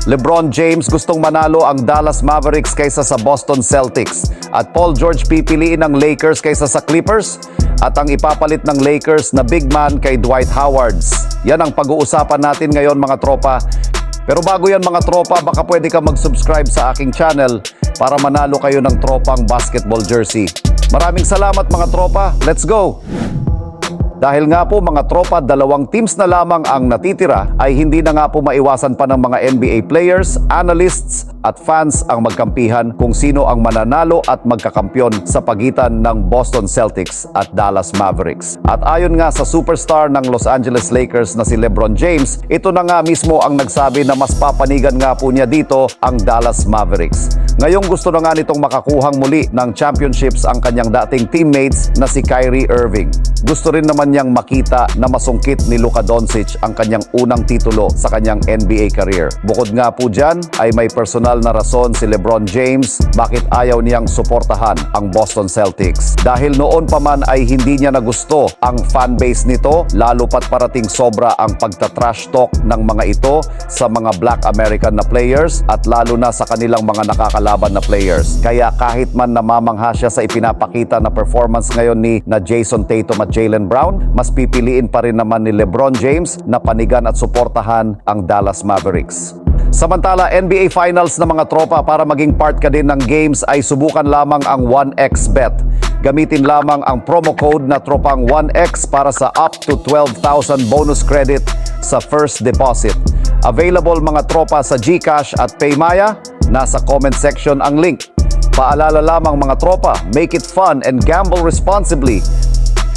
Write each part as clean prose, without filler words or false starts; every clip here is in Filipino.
LeBron James gustong manalo ang Dallas Mavericks kaysa sa Boston Celtics at Paul George pipiliin ng Lakers kaysa sa Clippers at ang ipapalit ng Lakers na big man kay Dwight Howard. Yan ang pag-uusapan natin ngayon mga tropa. Pero bago yan mga tropa, baka pwede ka mag-subscribe sa aking channel para manalo kayo ng tropang basketball jersey. Maraming salamat mga tropa. Let's go! Dahil nga po mga tropa, 2 teams na lamang ang natitira ay hindi na nga po maiwasan pa ng mga NBA players, analysts at fans ang magkampihan kung sino ang mananalo at magkakampyon sa pagitan ng Boston Celtics at Dallas Mavericks. At ayon nga sa superstar ng Los Angeles Lakers na si LeBron James, ito na nga mismo ang nagsabi na mas papanigan nga po niya dito ang Dallas Mavericks. Ngayong gusto na nga nitong makakuhang muli ng championships ang kanyang dating teammates na si Kyrie Irving. Gusto rin naman niyang makita na masungkit ni Luka Doncic ang kanyang unang titulo sa kanyang NBA career. Bukod nga po dyan ay may personal na rason si LeBron James bakit ayaw niyang suportahan ang Boston Celtics. Dahil noon pa man ay hindi niya nagusto ang fanbase nito, lalo pat parating sobra ang pagtatrash talk ng mga ito sa mga Black American na players at lalo na sa kanilang mga nakakalaban na players. Kaya kahit man namamangha siya sa ipinapakita na performance ngayon ni Jason Tatum at Jaylen Brown, mas pipiliin pa rin naman ni LeBron James na panigan at suportahan ang Dallas Mavericks. Samantala, NBA Finals na mga tropa, para maging part ka din ng games ay subukan lamang ang 1xBet. Gamitin lamang ang promo code na tropang 1x para sa up to 12,000 bonus credit sa first deposit. Available mga tropa sa GCash at Paymaya. Nasa comment section ang link. Paalala lamang mga tropa, make it fun and gamble responsibly.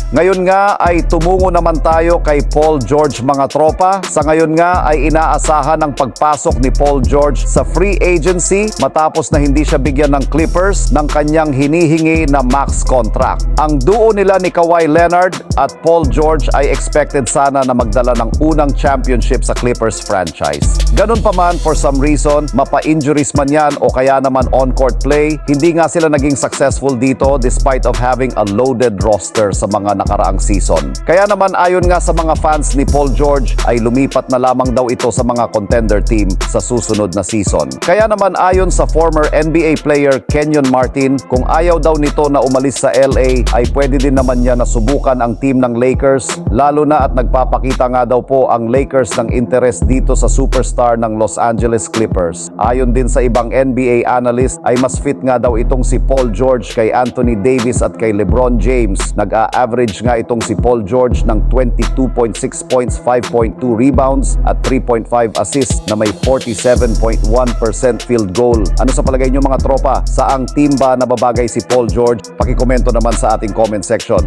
Ngayon nga ay tumungo naman tayo kay Paul George mga tropa. Sa ngayon nga ay inaasahan ang pagpasok ni Paul George sa free agency matapos na hindi siya bigyan ng Clippers ng kanyang hinihingi na max contract. Ang duo nila ni Kawhi Leonard at Paul George ay expected sana na magdala ng unang championship sa Clippers franchise. Ganun pa man, for some reason, mapa-injuries man yan o kaya naman on-court play, hindi nga sila naging successful dito despite of having a loaded roster sa mga nakaraang season. Kaya naman ayon nga sa mga fans ni Paul George ay lumipat na lamang daw ito sa mga contender team sa susunod na season. Kaya naman ayon sa former NBA player Kenyon Martin, kung ayaw daw nito na umalis sa LA ay pwede din naman niya na subukan ang team ng Lakers, lalo na at nagpapakita nga daw po ang Lakers ng interest dito sa superstar ng Los Angeles Clippers. Ayon din sa ibang NBA analyst ay mas fit nga daw itong si Paul George kay Anthony Davis at kay LeBron James. Nag-a-average nga itong si Paul George ng 22.6 points, 5.2 rebounds at 3.5 assists na may 47.1% field goal. Ano sa palagay nyo mga tropa? Saang team ba nababagay si Paul George? Pakikomento naman sa ating comment section.